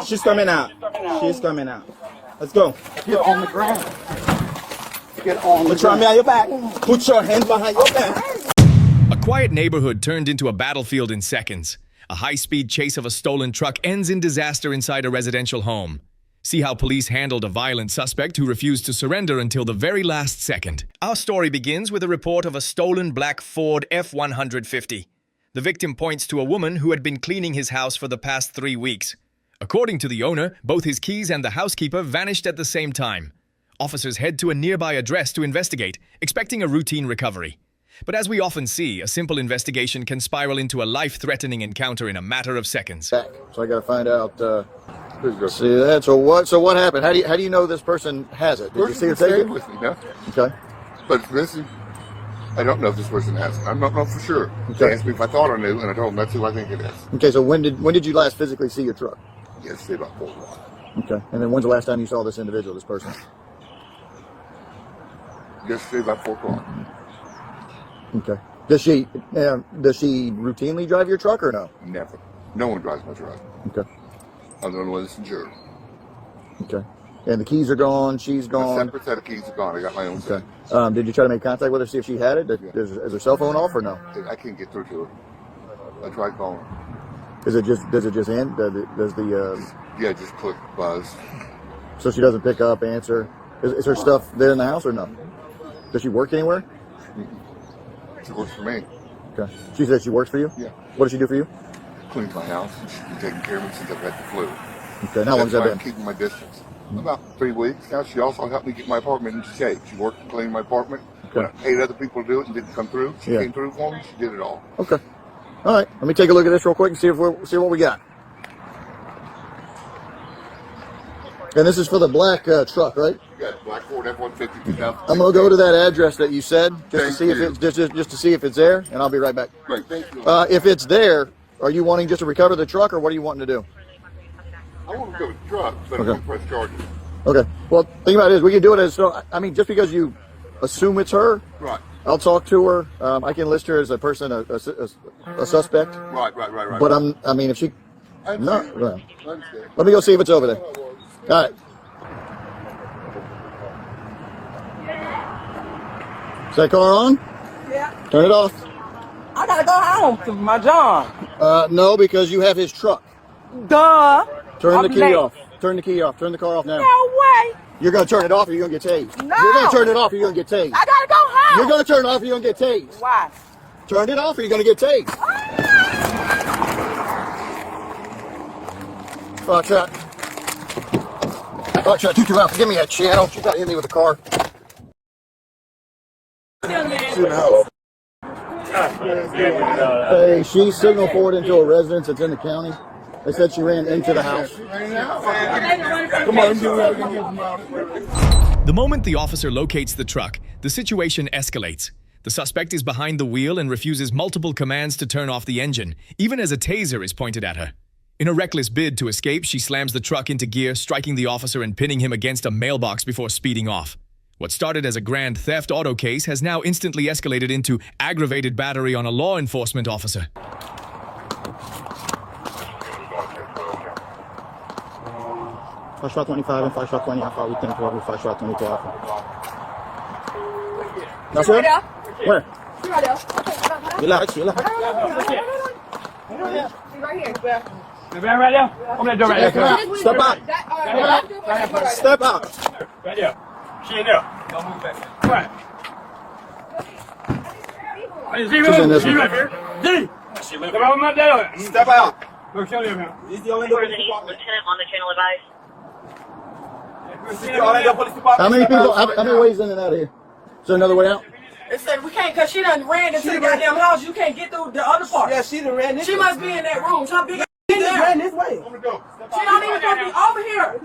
She's coming out. She's coming out. Let's go. Get on the ground. Get on the ground. Put your hand behind your back. Put your hands behind your back. A quiet neighborhood turned into a battlefield in seconds. A high-speed chase of a stolen truck ends in disaster inside a residential home. See how police handled a violent suspect who refused to surrender until the very last second. Our story begins with a report of a stolen black Ford F-150. The victim points to a woman who had been cleaning his house for the past 3 weeks. According to the owner, both his keys and the housekeeper vanished at the same time. Officers head to a nearby address to investigate, expecting a routine recovery. But as we often see, a simple investigation can spiral into a life-threatening encounter in a matter of seconds. So I got to find out. See that? So what happened? How do you know this person has it? Did you see her take it with me? No. Okay. But listen, I don't know if this person has it. I don't know for sure. Okay. They asked me if I thought I knew, and I told them that's who I think it is. Okay. So when did you last physically see your truck? Yesterday about 4 o'clock. Okay. And then when's the last time you saw this individual, this person? Yesterday about 4 o'clock. Okay. Does she routinely drive your truck or no? Never. No one drives my truck. Okay. I don't know whether it's insured. Okay. And the keys are gone. She's gone. A separate set of keys are gone. I got my own set. Okay. Did you try to make contact with her, see if she had it? Is her cell phone off or no? I can't get through to her. I tried calling her. Does it just end? Does the Yeah, just click buzz. So she doesn't pick up, answer. Is her stuff there in the house or no? Does she work anywhere? She works for me. Okay. She says she works for you? Yeah. What does she do for you? Cleans my house. She's been taking care of me since I've had the flu. Okay. And how long has that been? I'm keeping my distance. About 3 weeks now. She also helped me get my apartment in shape. She worked and cleaned my apartment. Okay. When I paid other people to do it and didn't come through, she came through for me. She did it all. Okay. All right. Let me take a look at this real quick and see what we got. And this is for the black truck, right? Yeah, black Ford F-150 2000. I'm gonna go to that address that you said just to see if it's there, and I'll be right back. Great, thank you. If it's there, are you wanting just to recover the truck, or what are you wanting to do? I want to go with the truck, but I'm going to press charges. Okay. Well, think about it is we can do it as just because you assume it's her. Right. I'll talk to her. I can list her as a person, a suspect. Right. But if she, no. Right. Let me go see if it's over there. All right. Is that car on? Yeah. Turn it off. I gotta go home to my job. No, because you have his truck. Duh. Turn the key off. Turn the key off. Turn the car off now. No way. You're gonna turn it off or you're gonna get tased. No. You're gonna turn it off or you're gonna get tased. I gotta go home. You're gonna turn it off or you're gonna get tased. Why? Turn it off or you're gonna get tased. Foxtrot. Foxtrot 2-2 Alpha. Give me that channel. She's gotta hit me with a car. Hey, she signaled forward into a residence that's in the county. They said she ran into the house. Come on, The moment the officer locates the truck, the situation escalates. The suspect is behind the wheel and refuses multiple commands to turn off the engine, even as a taser is pointed at her. In a reckless bid to escape, she slams the truck into gear, striking the officer and pinning him against a mailbox before speeding off. What started as a grand theft auto case has now instantly escalated into aggravated battery on a law enforcement officer. Foxtrot 25 and Foxtrot 20 Alpha. We think with Foxtrot 22 Alpha. That's it? Where? Relax. Right here. Right there. Open that door right there. Step out. Step out. Right there. She in there. Don't move back. Right. She's in this one. Right here. D. Step out my day. Step out. Look, show them here. Lieutenant on the channel advice. How many people? How many ways in and out of here? Is there another way out? It said we can't because she done ran into the goddamn house. You can't get through the other part. Yeah, she done ran this way. She must be in that room. How big She just ran this way. She don't even supposed to be over here.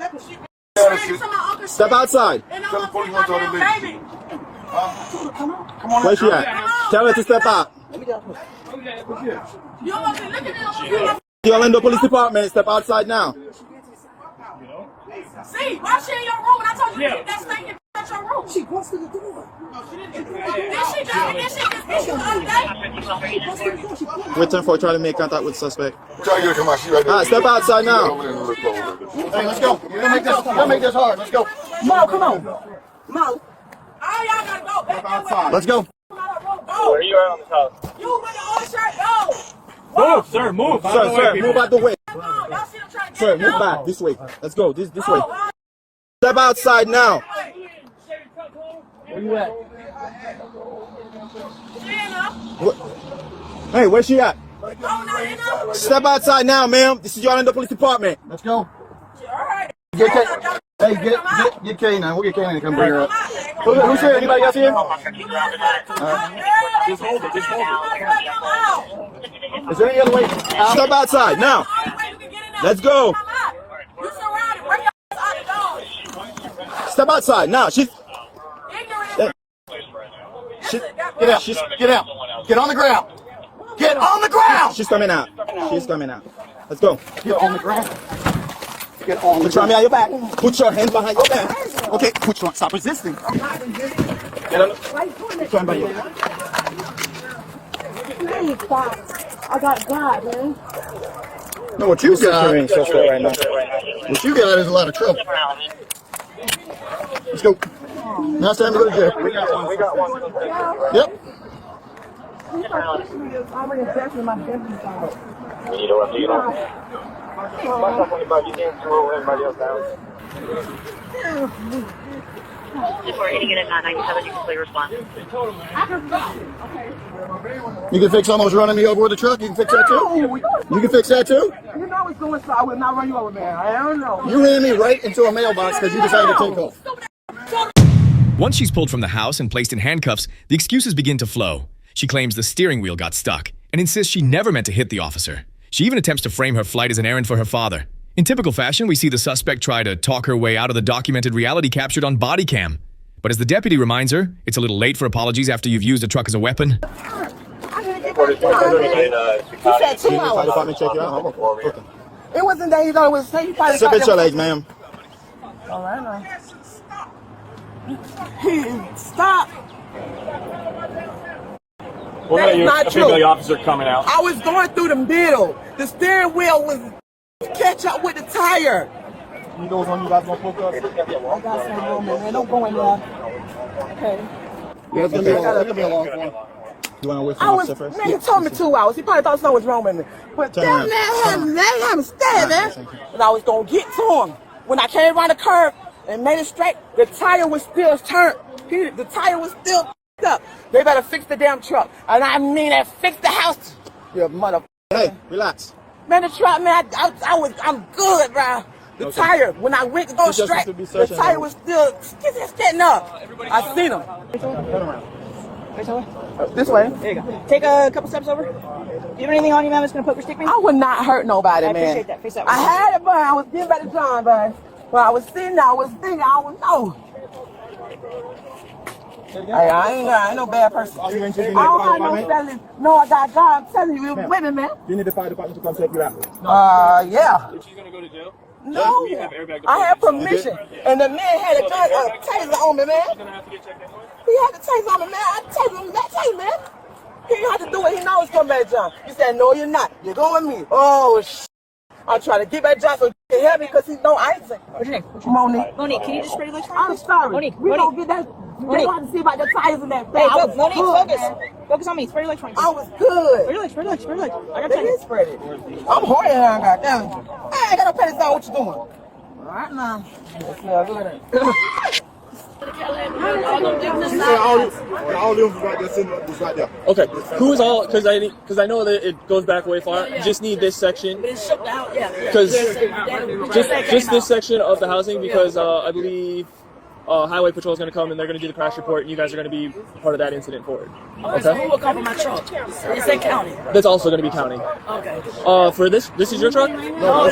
Step outside. And I'm gonna take my damn baby. Come on. Where's she at? Tell her to step out. You almost been looking at them. The Orlando Police Department. Step outside now. See, why she in your room? And I told you to keep that stinking out your room. She goes to the door. Did she just hit you the other day? We're 10-4 trying to make contact with suspect. Try to get her to come out. She right there. Alright, step outside now. Over there and look over there. Hey, let's go. We're gonna make this hard. Let's go. Mo, come on. Mo. All y'all gotta go back that way. Let's go. Go. Where you at on this house? You with the old shirt, go. Move, sir, move. Sir, move out the way. Y'all see them trying to Sir, get move back. This way. Let's go. This way. Oh, Step outside now. Where you at? Hey, where's she at? Oh, not enough. Step outside now, ma'am. This is your Orlando Police Department. Let's go. All right. Get Kay now. We'll get Kay to come bring her up. Who's here? Anybody else here? Just hold it, just hold it. Is there any other way out? Step outside now. Let's go. You surrounded. Bring your ass out the door. Step outside now. She's. Ignorant. Get out. Get out. Get on the ground. Get on the ground. She's coming out. She's coming out. Let's go. Get on the ground. Get on the Put your ground. arm behind your back. Put your hands behind your back. Okay. Put your. Stop resisting. Get on. Put your hand behind your back. Please stop. I got God, man. No, what you got right now? What you got is a lot of trouble. Let's go. Now it's time to go to jail. We got one. Yep. I'm investing in my business. We need to run you know. Watch out 25, you can't slow everybody else down. Before hitting it at 997, you can fully respond. You can fix almost running me over with a truck. You can fix that too. You can fix that too. You know it's going so I will not run you over, man. I don't know. You ran me right into a mailbox because you decided to take off. Once she's pulled from the house and placed in handcuffs, the excuses begin to flow. She claims the steering wheel got stuck and insists she never meant to hit the officer. She even attempts to frame her flight as an errand for her father. In typical fashion, we see the suspect try to talk her way out of the documented reality captured on Bodycam. But as the deputy reminds her, it's a little late for apologies after you've used a truck as a weapon. He said 2 Fire hours. department check you out. Okay. It wasn't that he thought it was safe. He probably thought Separate your that legs, ma'am. was- All right, now. Stop. We'll That's let you not a true. big officer coming out. I was going through the middle. The steering wheel was catch up with the tire. You know when you guys gonna focus? I got some room, man. Don't go in there. Okay. Yeah, it's gonna be a long one. You wanna wait for I the was, officer first? man, he told me 2 hours. He probably thought something was wrong with me. But Turn damn, around. man, I'm scared, man. And I was going to get to him. When I came around the curve and made it straight, the tire was still turned. The tire was still up. They better fix the damn truck. And I mean, they fix the house. You mother. Hey, relax. Man, the truck, man, I'm good, bro. The tire, when I went to go He just straight, needs to be the searching tire now. was still getting up. I seen him. Turn around. This way. There you go. Take a couple steps over. Do you have anything on you, ma'am, that's going to poke or stick me? I would not hurt nobody, I man. appreciate that. Face that way. I had it, but I was getting back to John, but when I was sitting there, I was thinking, I don't know. Hey, I ain't no bad person. I don't have no fellas. No, I got God. I'm telling you, it was women, man. You need the fire department to come check you out. Yeah. Is she gonna go to jail? No, We have airbag I had permission, and the man had a taser on me, man. Gonna have to get checked out. He had the taser on me, man. I tasered him that taser, man. He had to do it. He knows coming back, John. He said, "No, you're not. You're going with me." Oh, I'm trying to get back John so he can help me because he know I ain't saying. What's your name? Monique. Monique, can you just spread your legs for me? I'm sorry. Monique, We Monique. don't get that. We Monique. don't have to see about the tires and that. Hey, I was Monique, good, focus. man. Focus on me. Spread your legs for me. I was good. Spread your legs, spread your legs, spread your legs. I got They to did spread it. I'm horny now, goddamn. I ain't got no pennies on what you doing. All right now. All them right there, sitting right there. Okay, who's all? Because I know that it goes back way far. Just need this section. Because just this section of the housing, because I believe Highway Patrol is going to come and they're going to do the crash report, and you guys are going to be part of that incident for it. So who will cover my truck? It's in county. That's also going to be county. Okay. For this is your truck? No,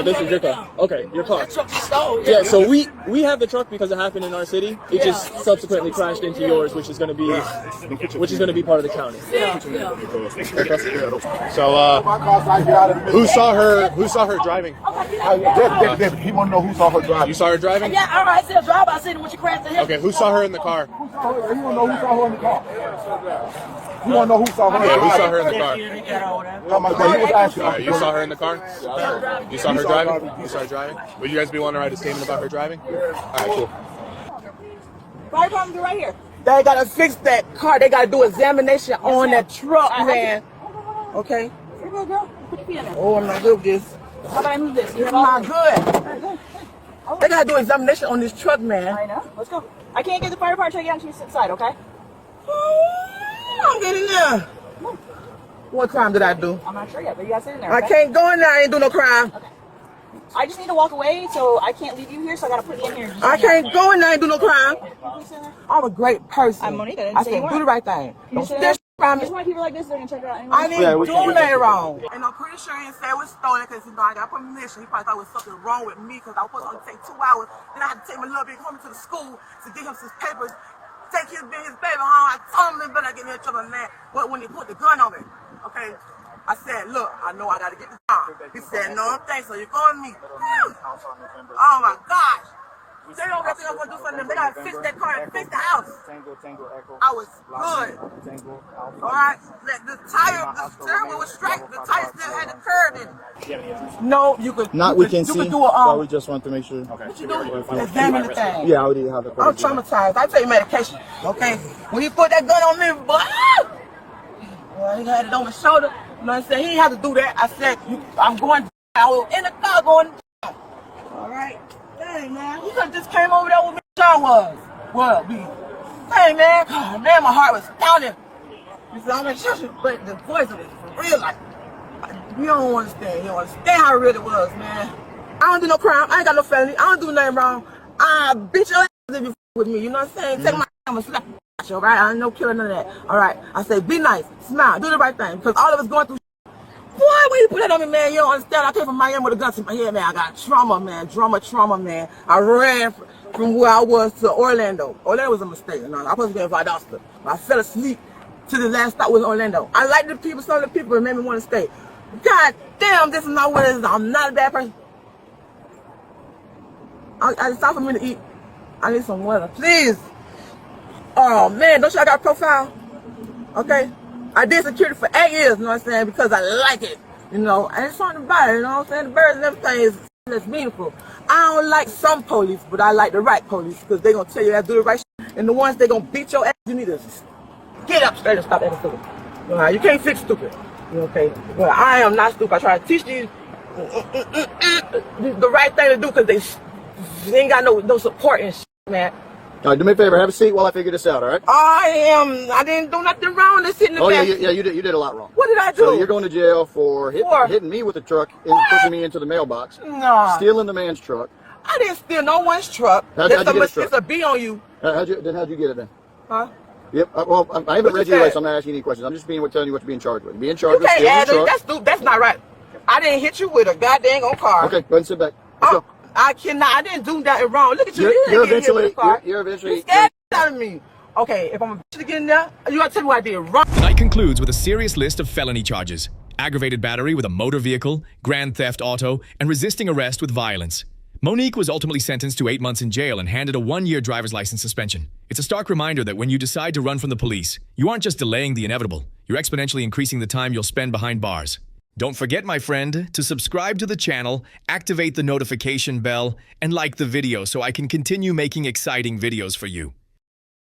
This is your car. Okay, your car. That truck you stole. Yeah, so we have the truck because it happened in our city. It just subsequently crashed into yours, which is going to be part of the county. So, who saw her driving? He want to know who saw her driving. You saw her driving? Yeah, all right, still drive. about sitting with your crabs and Okay, who saw her in the car? You don't know who saw her in the car. You don't know who saw her in the car. Who saw her in the car? Oh my God, he was asking. All right, you saw her in the car? You saw her driving? You saw her driving? Would you guys be willing to write a statement about her driving? All right, cool. Fire department, be right here. They gotta fix that car. They gotta do examination on that truck, man. Okay? You're good, girl. Put your feet in there. Oh, I'm not good with this. How about I move this? I'm not good. They gotta do examination on this truck, man. I know. Let's go. I can't get the fire department to get onto your side, okay? I'm getting there. What crime did I do? I'm not sure yet, but you gotta sit in there. I Okay? can't go in there. I ain't do no crime. Okay. I just need to walk away, so I can't leave you here, so I gotta put you in here. I can't go in there. I ain't do no crime. I'm a great person. I'm Monique. I didn't I say you said do weren't. the right thing. You Don't said steal from me. That's why people like this, they're gonna check it out anyway. I didn't do nothing wrong. And I'm pretty sure he said it was stolen because I got permission. He probably thought there was something wrong with me because I was supposed to only take 2 hours. Then I had to take my little big homie to the school to get him some papers, take his baby home. I told him they better get me in trouble, man. But when he put the gun on me, okay, I said, look, I know I got to get the gun. He said, no, thanks, so you're going with me. Oh my gosh. They don't think I'm going to do something. They got to fix that car and fix the house. I was good. All right. The steering wheel was straight. The tire still had the curve in it. No, you could. Not we can see. You could do But we just want to make sure. what you do? Examine the thing. Yeah, I already have the. I'm traumatized. I take medication. Okay. When he put that gun on me, boy, well, he had it on his shoulder. You know what I'm saying? He didn't have to do that. I said, I'm going down. I was in the car going down. All right. Dang, man. He could have just came over there with me. John was. Well, me. Hey, man. Oh, man, my heart was pounding. You see, I'm in church, but the voice of it for real, like, you don't understand. You don't understand how real it was, man. I don't do no crime. I ain't got no felony. I don't do nothing wrong. I beat your ass if you f with me. You know what I'm saying? Take my hammer, slap you, all right? I ain't no killing none of that. All right. I say, be nice, smile, do the right thing, because all of us going through. Boy, when you put that on me, man, you don't understand. I came from Miami with a gun to my head, man. I got trauma, man. Trauma, man. I ran from where I was to Orlando. Orlando was a mistake. You know, I was supposed to be in Valdosta. I fell asleep to the last stop was Orlando. I like the people, some of the people that made me want to stay. God damn, this is not what it is. I'm not a bad person. It's time for me to eat. I need some water, please. Oh, man, don't y'all got a profile? Okay. I did security for 8 years, you know what I'm saying, because I like it, you know, and it's something about it, you know what I'm saying, the birds and everything is meaningful. I don't like some police, but I like the right police, because they're going to tell you how to do the right shit, and the ones they're going to beat your ass, you need to get up straight and stop acting stupid. You can't fix stupid, okay, well, I am not stupid. I try to teach you the right thing to do, because they ain't got no support and shit, man. All right, do me a favor. Have a seat while I figure this out. All right. I didn't do nothing wrong. Just sit in the back. Yeah, you did a lot wrong. What did I do? So you're going to jail for hitting me with a truck and pushing me into the mailbox. No. Stealing the man's truck. I didn't steal no one's truck. How'd you get his truck? It's a B on you. How'd you get it then? Huh? Yep. Well, I haven't read your list. I'm not asking any questions. I'm just telling you what you're being charged with. You're being charged with stealing the truck. That's not right. I didn't hit you with a goddamn old car. Okay, go ahead and sit back. Let's go. I cannot. I didn't do nothing wrong. Look at you. You're eventually. You scared out of me. Okay, if I'm a bitch to get in there, you gotta tell me what I did wrong. The night concludes with a serious list of felony charges: aggravated battery with a motor vehicle, grand theft auto, and resisting arrest with violence. Monique was ultimately sentenced to 8 months in jail and handed a 1-year driver's license suspension. It's a stark reminder that when you decide to run from the police, you aren't just delaying the inevitable, you're exponentially increasing the time you'll spend behind bars. Don't forget, my friend, to subscribe to the channel, activate the notification bell, and like the video so I can continue making exciting videos for you.